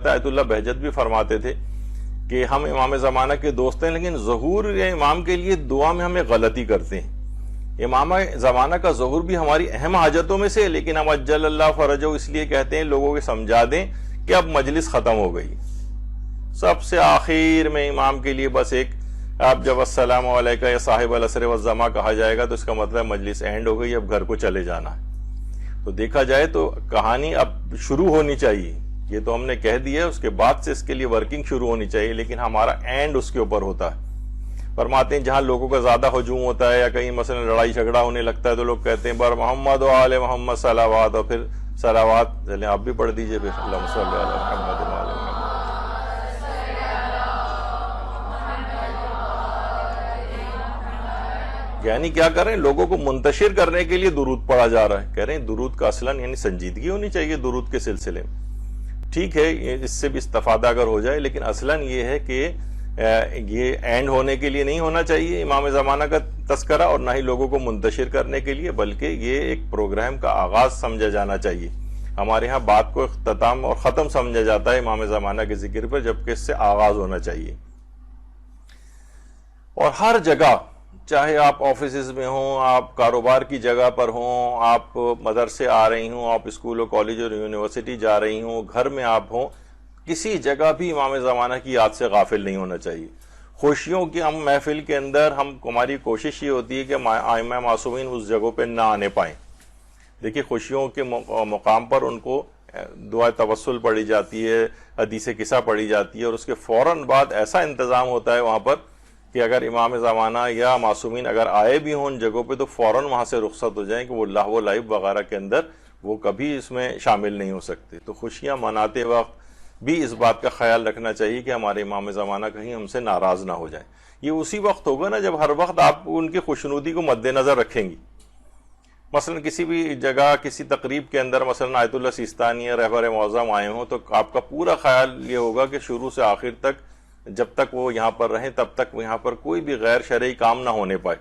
آیت اللہ بہجت بھی فرماتے تھے کہ ہم امام زمانہ کے دوست ہیں، لیکن ظہور امام کے لیے دعا میں ہم ایک غلطی کرتے ہیں۔ امام زمانہ کا ظہور بھی ہماری اہم حاجتوں میں سے، لیکن ہم اجل اللہ فرجہ اس لیے کہتے ہیں لوگوں کو سمجھا دیں کہ اب مجلس ختم ہو گئی۔ سب سے آخر میں امام کے لیے بس ایک، آپ جب السلام علیکم یا صاحب العصر والزمان کہا جائے گا تو اس کا مطلب مجلس اینڈ ہو گئی، اب گھر کو چلے جانا ہے۔ تو دیکھا جائے تو کہانی اب شروع ہونی چاہیے، یہ تو ہم نے کہہ دیا، اس کے بعد سے اس کے لیے ورکنگ شروع ہونی چاہیے، لیکن ہمارا اینڈ اس کے اوپر ہوتا ہے۔ فرماتے ہیں جہاں لوگوں کا زیادہ ہجوم ہوتا ہے یا کہیں مثلا لڑائی جھگڑا ہونے لگتا ہے تو لوگ کہتے ہیں بر محمد و آل محمد صلوات، اور پھر صلوات چلیں آپ بھی پڑھ دیجئے، اللہم صلی علی محمد و آل محمد۔ یعنی کیا کر رہے ہیں؟ لوگوں کو منتشر کرنے کے لیے درود پڑھا جا رہا ہے۔ کہہ رہے ہیں درود کا اصلاً یعنی سنجیدگی ہونی چاہیے درود کے سلسلے میں، ٹھیک ہے اس سے بھی استفادہ اگر ہو جائے، لیکن اصلاً یہ ہے کہ یہ اینڈ ہونے کے لیے نہیں ہونا چاہیے امام زمانہ کا تذکرہ، اور نہ ہی لوگوں کو منتشر کرنے کے لیے، بلکہ یہ ایک پروگرام کا آغاز سمجھا جانا چاہیے۔ ہمارے ہاں بات کو اختتام اور ختم سمجھا جاتا ہے امام زمانہ کے ذکر پر، جبکہ اس سے آغاز ہونا چاہیے۔ اور ہر جگہ، چاہے آپ آفیسز میں ہوں، آپ کاروبار کی جگہ پر ہوں، آپ مدرسے آ رہی ہوں، آپ اسکول و کالج اور یونیورسٹی جا رہی ہوں، گھر میں آپ ہوں، کسی جگہ بھی امام زمانہ کی یاد سے غافل نہیں ہونا چاہیے۔ خوشیوں کی ہم محفل کے اندر ہماری کوشش یہ ہوتی ہے کہ ائمہ معصومین اس جگہوں پہ نہ آنے پائیں۔ دیکھیے خوشیوں کے مقام پر ان کو دعائے توسل پڑھی جاتی ہے، حدیث قصہ پڑھی جاتی ہے، اور اس کے فوراً بعد ایسا انتظام ہوتا ہے وہاں پر کہ اگر امام زمانہ یا معصومین اگر آئے بھی ہوں ان جگہوں پہ تو فوراً وہاں سے رخصت ہو جائیں کہ وہ لہو و لعب وغیرہ کے اندر وہ کبھی اس میں شامل نہیں ہو سکتے۔ تو خوشیاں مناتے وقت بھی اس بات کا خیال رکھنا چاہیے کہ ہمارے امام زمانہ کہیں ہم سے ناراض نہ ہو جائیں۔ یہ اسی وقت ہوگا نا جب ہر وقت آپ ان کی خوشنودی کو مد نظر رکھیں گی۔ مثلا کسی بھی جگہ کسی تقریب کے اندر مثلا آیت اللہ سیستانی یا رہبر معظم آئے ہوں تو آپ کا پورا خیال یہ ہوگا کہ شروع سے آخر تک جب تک وہ یہاں پر رہیں تب تک یہاں پر کوئی بھی غیر شرعی کام نہ ہونے پائے۔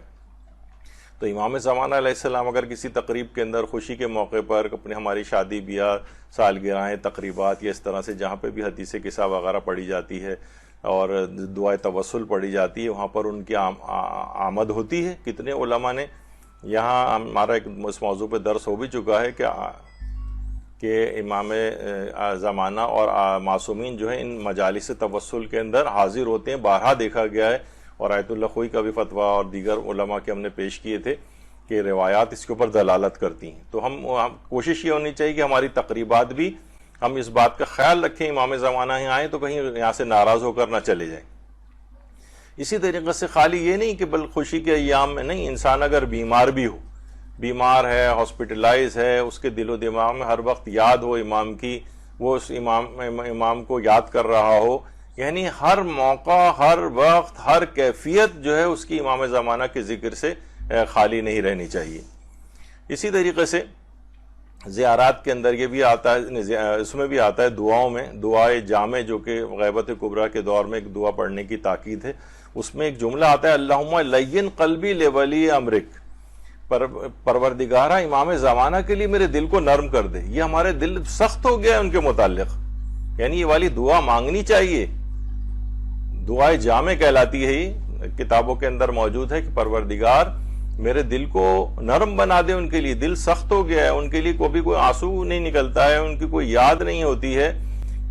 تو امام زمانہ علیہ السلام اگر کسی تقریب کے اندر خوشی کے موقع پر اپنی ہماری شادی بیاہ سالگرہیں تقریبات یا اس طرح سے جہاں پہ بھی حدیث قصہ وغیرہ پڑھی جاتی ہے اور دعائے توسل پڑھی جاتی ہے وہاں پر ان کی آمد ہوتی ہے۔ کتنے علماء نے یہاں ہمارا ایک اس موضوع پہ درس ہو بھی چکا ہے کہ امام زمانہ اور معصومین جو ہیں ان مجالس توسل کے اندر حاضر ہوتے ہیں، بارہا دیکھا گیا ہے، اور آیت اللہ خوئی کا بھی فتویٰ اور دیگر علماء کے ہم نے پیش کیے تھے کہ روایات اس کے اوپر دلالت کرتی ہیں۔ تو ہم کوشش یہ ہونی چاہیے کہ ہماری تقریبات بھی ہم اس بات کا خیال رکھیں امام زمانہ یہاں آئیں تو کہیں یہاں سے ناراض ہو کر نہ چلے جائیں۔ اسی طریقے سے خالی یہ نہیں کہ بل خوشی کے ایام میں نہیں، انسان اگر بیمار بھی ہو، بیمار ہے، ہاسپٹلائز ہے، اس کے دل و دماغ میں ہر وقت یاد ہو امام کی، وہ اس امام کو یاد کر رہا ہو، یعنی ہر موقع، ہر وقت، ہر کیفیت جو ہے اس کی امام زمانہ کے ذکر سے خالی نہیں رہنی چاہیے۔ اسی طریقے سے زیارات کے اندر یہ بھی آتا ہے، اس میں بھی آتا ہے دعاؤں میں دعائے جامع جو کہ غیبت کبریٰ کے دور میں ایک دعا پڑھنے کی تاکید ہے، اس میں ایک جملہ آتا ہے اللہم لین قلبی لولی امرک، پروردگارہ امام زمانہ کے لیے میرے دل کو نرم کر دے، یہ ہمارے دل سخت ہو گیا ہے ان کے متعلق، یعنی یہ والی دعا مانگنی چاہیے۔ دعائے جامع کہلاتی ہے، یہ کتابوں کے اندر موجود ہے کہ پروردگار میرے دل کو نرم بنا دے، ان کے لیے دل سخت ہو گیا ہے، ان کے لیے کوئی آنسو نہیں نکلتا ہے، ان کی کوئی یاد نہیں ہوتی ہے۔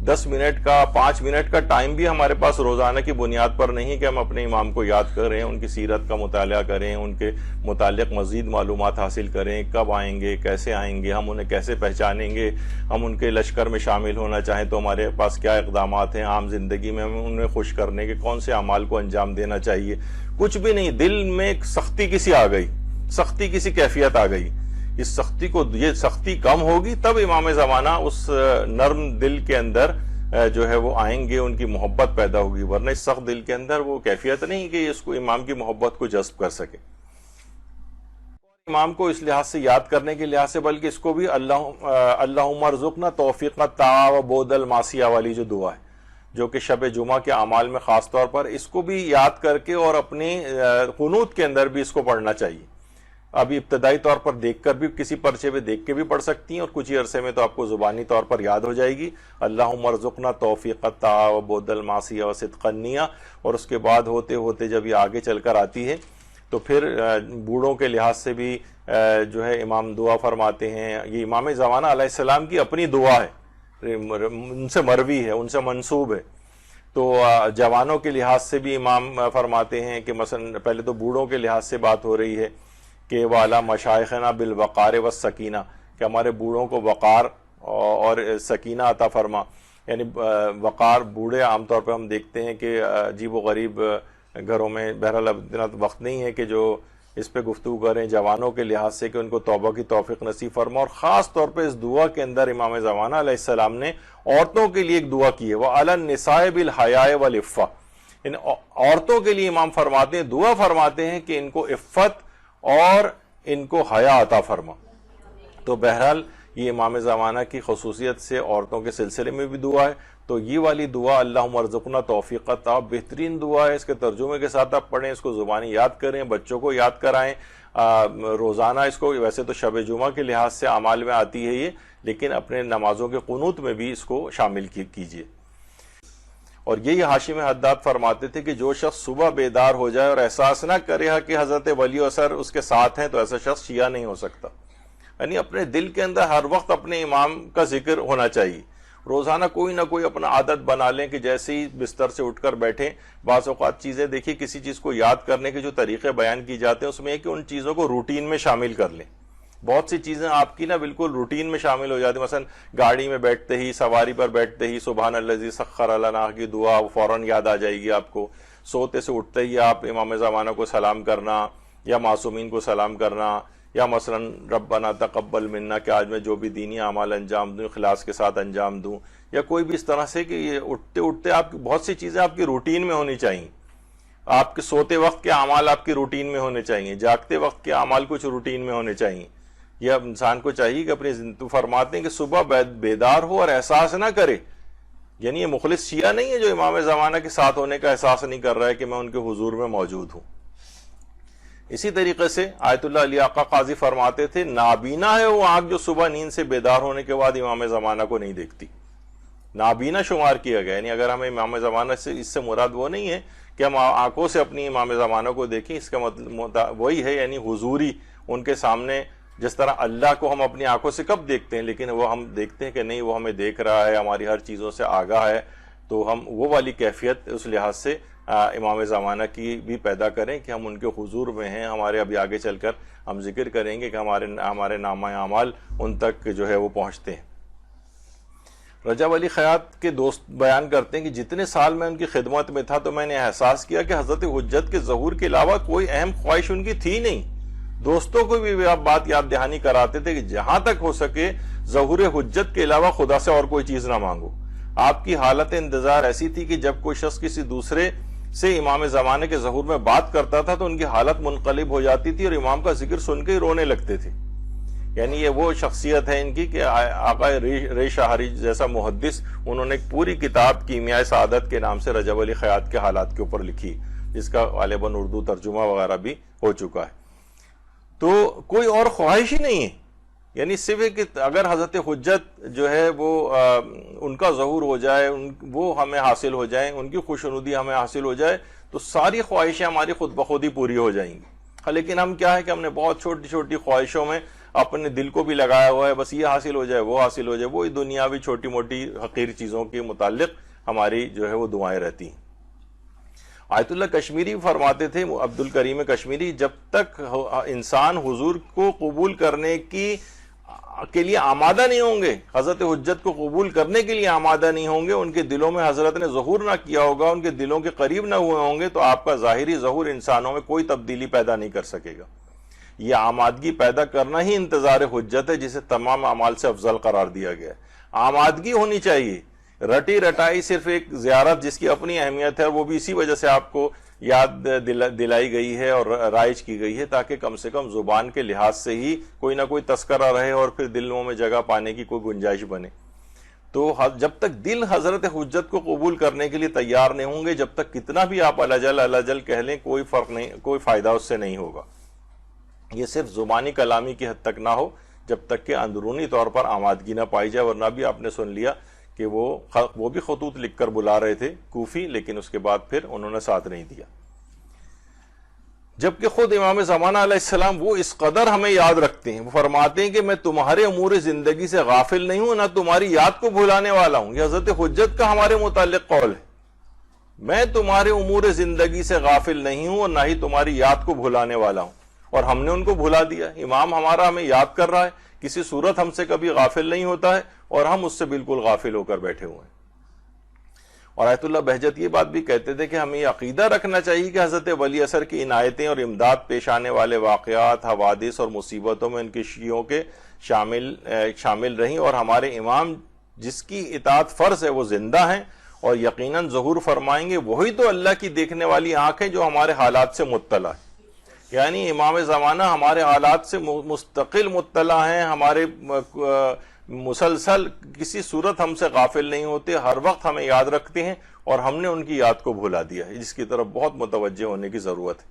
10 منٹ کا 5 منٹ کا ٹائم بھی ہمارے پاس روزانہ کی بنیاد پر نہیں کہ ہم اپنے امام کو یاد کریں، ان کی سیرت کا مطالعہ کریں، ان کے متعلق مزید معلومات حاصل کریں، کب آئیں گے، کیسے آئیں گے، ہم انہیں کیسے پہچانیں گے، ہم ان کے لشکر میں شامل ہونا چاہیں تو ہمارے پاس کیا اقدامات ہیں، عام زندگی میں ہم انہیں خوش کرنے کے کون سے اعمال کو انجام دینا چاہیے، کچھ بھی نہیں۔ دل میں ایک سختی کسی آ گئی، سختی کسی کیفیت آ گئی، اس سختی کو یہ سختی کم ہوگی تب امام زمانہ اس نرم دل کے اندر جو ہے وہ آئیں گے، ان کی محبت پیدا ہوگی، ورنہ اس سخت دل کے اندر وہ کیفیت نہیں کہ اس کو امام کی محبت کو جذب کر سکے۔ امام کو اس لحاظ سے یاد کرنے کے لحاظ سے بلکہ اس کو بھی اللہم ارزقنا توفیق الطاعہ و بعد المعصیہ والی جو دعا ہے جو کہ شب جمعہ کے اعمال میں خاص طور پر اس کو بھی یاد کر کے اور اپنی قنوت کے اندر بھی اس کو پڑھنا چاہیے ابھی ابتدائی طور پر دیکھ کر بھی کسی پرچے پہ دیکھ کے بھی پڑھ سکتی ہیں، اور کچھ ہی عرصے میں تو آپ کو زبانی طور پر یاد ہو جائے گی. اللہم ارزقنا توفیق الطاعہ و بعد المعصیہ و صدق النیہ. اور اس کے بعد ہوتے ہوتے جب یہ آگے چل کر آتی ہے تو پھر بوڑھوں کے لحاظ سے بھی جو ہے امام دعا فرماتے ہیں. یہ امام زمانہ علیہ السلام کی اپنی دعا ہے، ان سے مروی ہے، ان سے منسوب ہے. تو جوانوں کے لحاظ سے بھی امام فرماتے ہیں کہ مثلا پہلے تو بوڑھوں کے لحاظ سے بات ہو رہی ہے کہ وَعَلَىٰ مَشَائِخِنَا بِالْوَقَارِ وَالسَّکِینَہ، کہ ہمارے بوڑھوں کو وقار اور سکینہ عطا فرما. یعنی وقار، بوڑھے عام طور پہ ہم دیکھتے ہیں کہ عجیب و غریب گھروں میں، بہرحال اب اتنا وقت نہیں ہے کہ جو اس پہ گفتگو کریں. جوانوں کے لحاظ سے کہ ان کو توبہ کی توفیق نصیب فرما. اور خاص طور پہ اس دعا کے اندر امام زمانہ علیہ السلام نے عورتوں کے لیے ایک دعا کی ہے، وَعَلَى النِّسَاءِ بِالْحَیَاءِ وَالْعِفَّةِ. ان عورتوں کے لیے امام فرماتے ہیں، دعا فرماتے ہیں کہ ان کو عفت اور ان کو حیا عطا فرما. تو بہرحال یہ امام زمانہ کی خصوصیت سے عورتوں کے سلسلے میں بھی دعا ہے. تو یہ والی دعا اللہم ارزقنا توفیق الطاعہ بہترین دعا ہے. اس کے ترجمے کے ساتھ آپ پڑھیں، اس کو زبانی یاد کریں، بچوں کو یاد کرائیں روزانہ اس کو. ویسے تو شب جمعہ کے لحاظ سے اعمال میں آتی ہے یہ، لیکن اپنے نمازوں کے قنوت میں بھی اس کو شامل کیجیے. اور یہی حاشی میں حداد فرماتے تھے کہ جو شخص صبح بیدار ہو جائے اور احساس نہ کرے کہ حضرت ولی اثر اس کے ساتھ ہیں، تو ایسا شخص شیعہ نہیں ہو سکتا. یعنی اپنے دل کے اندر ہر وقت اپنے امام کا ذکر ہونا چاہیے. روزانہ کوئی نہ کوئی اپنا عادت بنا لیں کہ جیسے ہی بستر سے اٹھ کر بیٹھیں. بعض اوقات چیزیں دیکھیے، کسی چیز کو یاد کرنے کے جو طریقے بیان کی جاتے ہیں اس میں ہے کہ ان چیزوں کو روٹین میں شامل کر لیں. بہت سی چیزیں آپ کی نا بالکل روٹین میں شامل ہو جاتی ہیں. مثلا گاڑی میں بیٹھتے ہی، سواری پر بیٹھتے ہی سبحان الذی سخر لنا کی دعا فوراً یاد آ جائے گی آپ کو. سوتے سے اٹھتے ہی آپ امام زمانہ کو سلام کرنا یا معصومین کو سلام کرنا، یا مثلا ربنا تقبل منا کہ آج میں جو بھی دینی اعمال انجام دوں اخلاص کے ساتھ انجام دوں، یا کوئی بھی اس طرح سے کہ یہ اٹھتے اٹھتے آپ کی بہت سی چیزیں آپ کی روٹین میں ہونی چاہیے. آپ کے سوتے وقت کے اعمال آپ کی روٹین میں ہونے چاہیے، جاگتے وقت کے اعمال کچھ روٹین میں ہونے چاہیے. یہ اب انسان کو چاہیے کہ اپنی زندگی فرماتے ہیں کہ صبح بیدار ہو اور احساس نہ کرے. یعنی یہ مخلص شیعہ نہیں ہے جو امام زمانہ کے ساتھ ہونے کا احساس نہیں کر رہا ہے کہ میں ان کے حضور میں موجود ہوں. اسی طریقے سے آیت اللہ علی آقا قاضی فرماتے تھے نابینا ہے وہ آنکھ جو صبح نیند سے بیدار ہونے کے بعد امام زمانہ کو نہیں دیکھتی. نابینا شمار کیا گیا. یعنی اگر ہمیں امام زمانہ سے اس سے مراد وہ نہیں ہے کہ ہم آنکھوں سے اپنی امام زمانہ کو دیکھیں، اس کا مطلب وہی ہے یعنی حضوری ان کے سامنے. جس طرح اللہ کو ہم اپنی آنکھوں سے کب دیکھتے ہیں، لیکن وہ ہم دیکھتے ہیں کہ نہیں وہ ہمیں دیکھ رہا ہے، ہماری ہر چیزوں سے آگاہ ہے. تو ہم وہ والی کیفیت اس لحاظ سے امام زمانہ کی بھی پیدا کریں کہ ہم ان کے حضور میں ہیں. ہمارے ابھی آگے چل کر ہم ذکر کریں گے کہ ہمارے نامہ اعمال ان تک جو ہے وہ پہنچتے ہیں. رجب علی خیاط کے دوست بیان کرتے ہیں کہ جتنے سال میں ان کی خدمت میں تھا تو میں نے احساس کیا کہ حضرت حجت کے ظہور کے علاوہ کوئی اہم خواہش ان کی تھی نہیں. دوستوں کو بھی آپ بات یاد دہانی کراتے تھے کہ جہاں تک ہو سکے ظہور حجت کے علاوہ خدا سے اور کوئی چیز نہ مانگو. آپ کی حالت انتظار ایسی تھی کہ جب کوئی شخص کسی دوسرے سے امام زمانے کے ظہور میں بات کرتا تھا تو ان کی حالت منقلب ہو جاتی تھی اور امام کا ذکر سن کے ہی رونے لگتے تھے. یعنی یہ وہ شخصیت ہے ان کی کہ آقا ری شاہری جیسا محدث انہوں نے ایک پوری کتاب کیمیائے سعادت کے نام سے رجب علی خیاط کے حالات کے اوپر لکھی، جس کا غالباً اردو ترجمہ وغیرہ بھی ہو چکا ہے. تو کوئی اور خواہش ہی نہیں ہے. یعنی صرف کہ اگر حضرت حجت جو ہے وہ ان کا ظہور ہو جائے، وہ ہمیں حاصل ہو جائیں، ان کی خوشنودی ہمیں حاصل ہو جائے تو ساری خواہشیں ہماری خود بخود ہی پوری ہو جائیں گی. لیکن ہم کیا ہے کہ ہم نے بہت چھوٹی چھوٹی خواہشوں میں اپنے دل کو بھی لگایا ہوا ہے، بس یہ حاصل ہو جائے وہ حاصل ہو جائے. وہی دنیاوی چھوٹی موٹی حقیر چیزوں کے متعلق ہماری جو ہے وہ دعائیں رہتی ہیں. آیت اللہ کشمیری فرماتے تھے، عبد الکریم کشمیری، جب تک انسان حضور کو قبول کرنے کے لیے آمادہ نہیں ہوں گے، حضرت حجت کو قبول کرنے کے لیے آمادہ نہیں ہوں گے، ان کے دلوں میں حضرت نے ظہور نہ کیا ہوگا، ان کے دلوں کے قریب نہ ہوئے ہوں گے، تو آپ کا ظاہری ظہور انسانوں میں کوئی تبدیلی پیدا نہیں کر سکے گا. یہ آمادگی پیدا کرنا ہی انتظار حجت ہے، جسے تمام اعمال سے افضل قرار دیا گیا ہے. آمادگی ہونی چاہیے. رٹی رٹائی صرف ایک زیارت جس کی اپنی اہمیت ہے، وہ بھی اسی وجہ سے آپ کو یاد دلائی گئی ہے اور رائج کی گئی ہے، تاکہ کم سے کم زبان کے لحاظ سے ہی کوئی نہ کوئی تذکرہ رہے اور پھر دلوں میں جگہ پانے کی کوئی گنجائش بنے. تو جب تک دل حضرت حجت کو قبول کرنے کے لیے تیار نہیں ہوں گے، جب تک کتنا بھی آپ الجل کہہ لیں، کوئی فرق نہیں، کوئی فائدہ اس سے نہیں ہوگا. یہ صرف زبانی کلامی کی حد تک نہ ہو جب تک کہ اندرونی طور پر آمادگی نہ پائی جائے، ورنہ بھی آپ نے سن لیا کہ وہ بھی خطوط لکھ کر بلا رہے تھے کوفی، لیکن اس کے بعد پھر انہوں نے ساتھ نہیں دیا۔ جبکہ خود امام زمانہ علیہ السلام وہ اس قدر ہمیں یاد رکھتے ہیں، وہ فرماتے ہیں کہ میں تمہارے امور زندگی سے غافل نہیں ہوں، نہ تمہاری یاد کو بھلانے والا ہوں۔ یہ حضرت حجت کا ہمارے متعلق قول ہے، میں تمہارے امور زندگی سے غافل نہیں ہوں اور نہ ہی تمہاری یاد کو بھلانے والا ہوں، اور ہم نے ان کو بھلا دیا۔ امام ہمارا ہمیں یاد کر رہا ہے، کسی صورت ہم سے کبھی غافل نہیں ہوتا ہے، اور ہم اس سے بالکل غافل ہو کر بیٹھے ہوئے ہیں۔ اور آیت اللہ بہجت یہ بات بھی کہتے تھے کہ ہمیں یہ عقیدہ رکھنا چاہیے کہ حضرت ولی اثر کی عنایتیں اور امداد پیش آنے والے واقعات، حوادث اور مصیبتوں میں ان کے شیعوں کے شامل رہیں، اور ہمارے امام جس کی اطاعت فرض ہے وہ زندہ ہیں اور یقیناً ظہور فرمائیں گے۔ وہی تو اللہ کی دیکھنے والی آنکھ ہے جو ہمارے حالات سے مطلع ہے۔ یعنی امام زمانہ ہمارے حالات سے مستقل مطلع ہیں، ہمارے مسلسل کسی صورت ہم سے غافل نہیں ہوتے، ہر وقت ہمیں یاد رکھتے ہیں، اور ہم نے ان کی یاد کو بھلا دیا ہے، جس کی طرف بہت متوجہ ہونے کی ضرورت ہے۔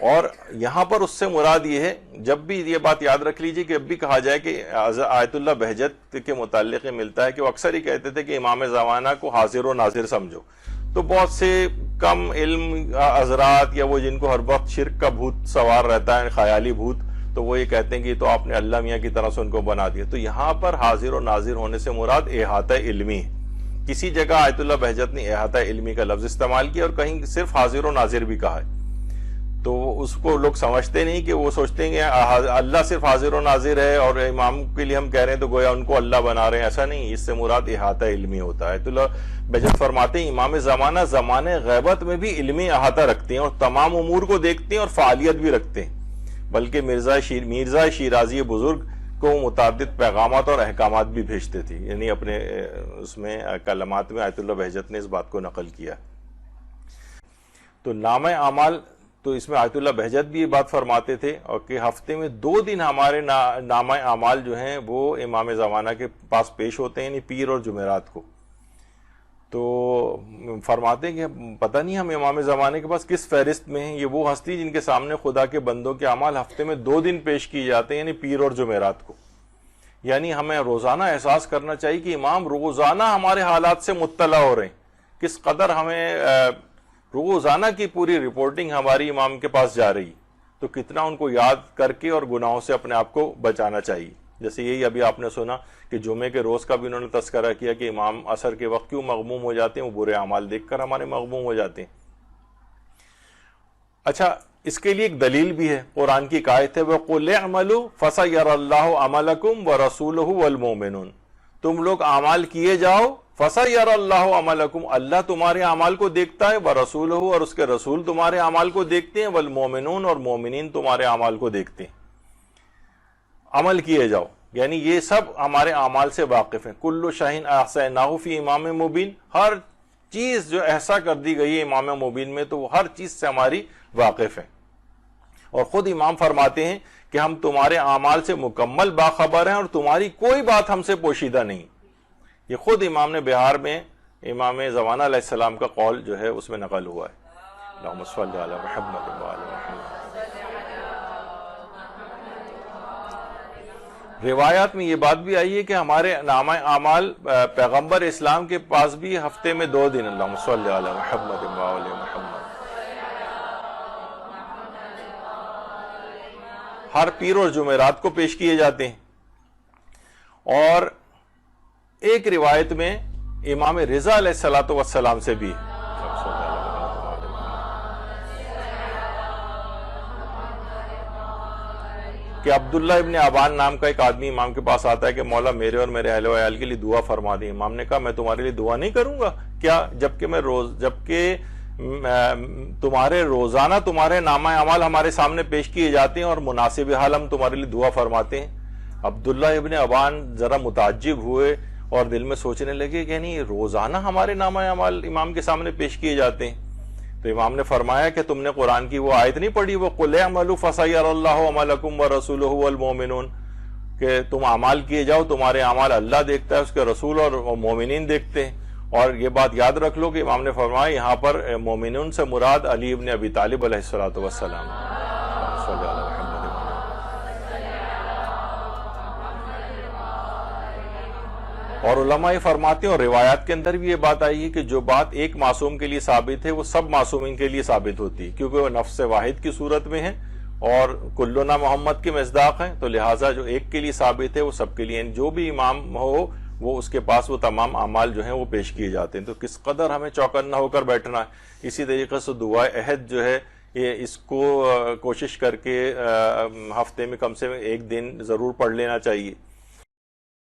اور یہاں پر اس سے مراد یہ ہے، جب بھی یہ بات یاد رکھ لیجئے کہ جب بھی کہا جائے کہ آیت اللہ بہجت کے متعلق ملتا ہے کہ وہ اکثر ہی کہتے تھے کہ امام زمانہ کو حاضر و ناظر سمجھو، تو بہت سے کم علم حضرات یا وہ جن کو ہر وقت شرک کا بھوت سوار رہتا ہے، خیالی بھوت، تو وہ یہ کہتے ہیں کہ تو آپ نے اللہ میاں کی طرح سے ان کو بنا دیا۔ تو یہاں پر حاضر و ناظر ہونے سے مراد احاطہ علمی ہے۔ کسی جگہ آیت اللہ بہجت نے احاطہ علمی کا لفظ استعمال کیا، اور کہیں صرف حاضر و ناظر بھی کہا ہے۔ تو اس کو لوگ سمجھتے نہیں، کہ وہ سوچتے ہیں کہ اللہ صرف حاضر و ناظر ہے اور امام کے لیے ہم کہہ رہے ہیں تو گویا ان کو اللہ بنا رہے ہیں۔ ایسا نہیں، اس سے مراد احاطہ علمی ہوتا ہے۔ آیت اللہ بہجت فرماتے ہیں امام زمانہ زمانے غیبت میں بھی علمی احاطہ رکھتے ہیں، اور تمام امور کو دیکھتے ہیں اور فعالیت بھی رکھتے ہیں، بلکہ مرزا شیرازی بزرگ کو متعدد پیغامات اور احکامات بھی بھیجتے تھے۔ یعنی اپنے اس میں کلمات میں آیت اللہ بہجت نے اس بات کو نقل کیا۔ تو نامہ اعمال، تو اس میں آیت اللہ بہجت بھی یہ بات فرماتے تھے، اور کہ ہفتے میں 2 دن ہمارے نامہ اعمال جو ہیں وہ امام زمانہ کے پاس پیش ہوتے ہیں، یعنی پیر اور جمعرات کو۔ تو فرماتے ہیں کہ پتہ نہیں ہم امام زمانے کے پاس کس فہرست میں ہیں، یہ وہ ہستی جن کے سامنے خدا کے بندوں کے اعمال ہفتے میں 2 دن پیش کیے جاتے ہیں، یعنی پیر اور جمعرات کو۔ یعنی ہمیں روزانہ احساس کرنا چاہیے کہ امام روزانہ ہمارے حالات سے مطلع ہو رہے ہیں، کس قدر ہمیں روزانہ کی پوری رپورٹنگ ہماری امام کے پاس جا رہی، تو کتنا ان کو یاد کر کے اور گناہوں سے اپنے آپ کو بچانا چاہیے۔ جیسے یہی ابھی آپ نے سنا کہ جمعے کے روز کا بھی انہوں نے تذکرہ کیا کہ امام عصر کے وقت کیوں مغموم ہو جاتے ہیں، وہ برے اعمال دیکھ کر ہمارے مغموم ہو جاتے ہیں۔ اچھا، اس کے لیے ایک دلیل بھی ہے، قرآن کی ایک آیت ہے وَقُلْ اعْمَلُوا فَسَيَرَى اللَّهُ عَمَلَكُمْ وَرَسُولُهُ وَالْمُؤْمِنُونَ، تم لوگ اعمال کیے جاؤ، فَسَيَرَى اللَّهُ عَمَلَكُمْ، اللہ تمہارے اعمال کو دیکھتا ہے، وَرَسُولُهُ، اور اس کے رسول تمہارے اعمال کو دیکھتے ہیں، وَالْمُؤْمِنُونَ، اور مومنین تمہارے اعمال کو دیکھتے ہیں۔ عمل کیے جاؤ، یعنی یہ سب ہمارے اعمال سے واقف ہیں۔ کل شیء احصیناہ فی امام مبین، ہر چیز جو احصا کر دی گئی ہے امام مبین میں، تو وہ ہر چیز سے ہماری واقف ہے۔ اور خود امام فرماتے ہیں کہ ہم تمہارے اعمال سے مکمل باخبر ہیں اور تمہاری کوئی بات ہم سے پوشیدہ نہیں۔ یہ خود امام نے بہار میں امام زمانہ علیہ السلام کا قول جو ہے اس میں نقل ہوا ہے۔ اللہم صلی علی محمد و علی محمد۔ روایات میں یہ بات بھی آئی ہے کہ ہمارے نامہ اعمال پیغمبر اسلام کے پاس بھی ہفتے میں 2 دن، اللہم صلی علی محمد و علی محمد، ہر پیر اور جمعرات کو پیش کیے جاتے ہیں۔ اور ایک روایت میں امام رضا علیہ السلام سے بھی ہے کہ عبداللہ ابن ابان نام کا ایک آدمی امام کے پاس آتا ہے کہ مولا میرے اور میرے اہل و عیال کے لیے دعا فرما دیں۔ امام نے کہا میں تمہارے لیے دعا نہیں کروں گا کیا، جبکہ تمہارے روزانہ تمہارے نامہ اعمال ہمارے سامنے پیش کیے جاتے ہیں اور مناسب حال ہم تمہارے لیے دعا فرماتے ہیں۔ عبداللہ ابن ابان ذرا متعجب ہوئے اور دل میں سوچنے لگے کہ یعنی روزانہ ہمارے نامہ اعمال امام کے سامنے پیش کیے جاتے ہیں۔ تو امام نے فرمایا کہ تم نے قرآن کی وہ آیت نہیں پڑھی، وہ قُلْ اعْمَلُوا فَسَيَرَى اللَّهُ عَمَلَكُمْ وَرَسُولُهُ وَالْمُؤْمِنُونَ، کہ تم اعمال کیے جاؤ، تمہارے اعمال اللہ دیکھتا ہے، اس کے رسول اور مومنین دیکھتے ہیں۔ اور یہ بات یاد رکھ لو کہ امام نے فرمایا یہاں پر مومنون سے مراد علی ابن ابی طالب علیہ الصلوۃ والسلام۔ اور علماء فرماتے ہیں اور روایات کے اندر بھی یہ بات آئی ہے کہ جو بات ایک معصوم کے لیے ثابت ہے وہ سب معصومین کے لیے ثابت ہوتی ہے، کیونکہ وہ نفس واحد کی صورت میں ہے اور کلنا محمد کے مصداق ہیں، تو لہٰذا جو ایک کے لیے ثابت ہے وہ سب کے لیے، جو بھی امام ہو وہ اس کے پاس وہ تمام اعمال جو ہیں وہ پیش کیے جاتے ہیں۔ تو کس قدر ہمیں چوکنا ہو کر بیٹھنا ہے۔ اسی طریقے سے دعائے عہد جو ہے یہ اس کو کوشش کر کے ہفتے میں کم سے کم ایک دن ضرور پڑھ لینا چاہیے۔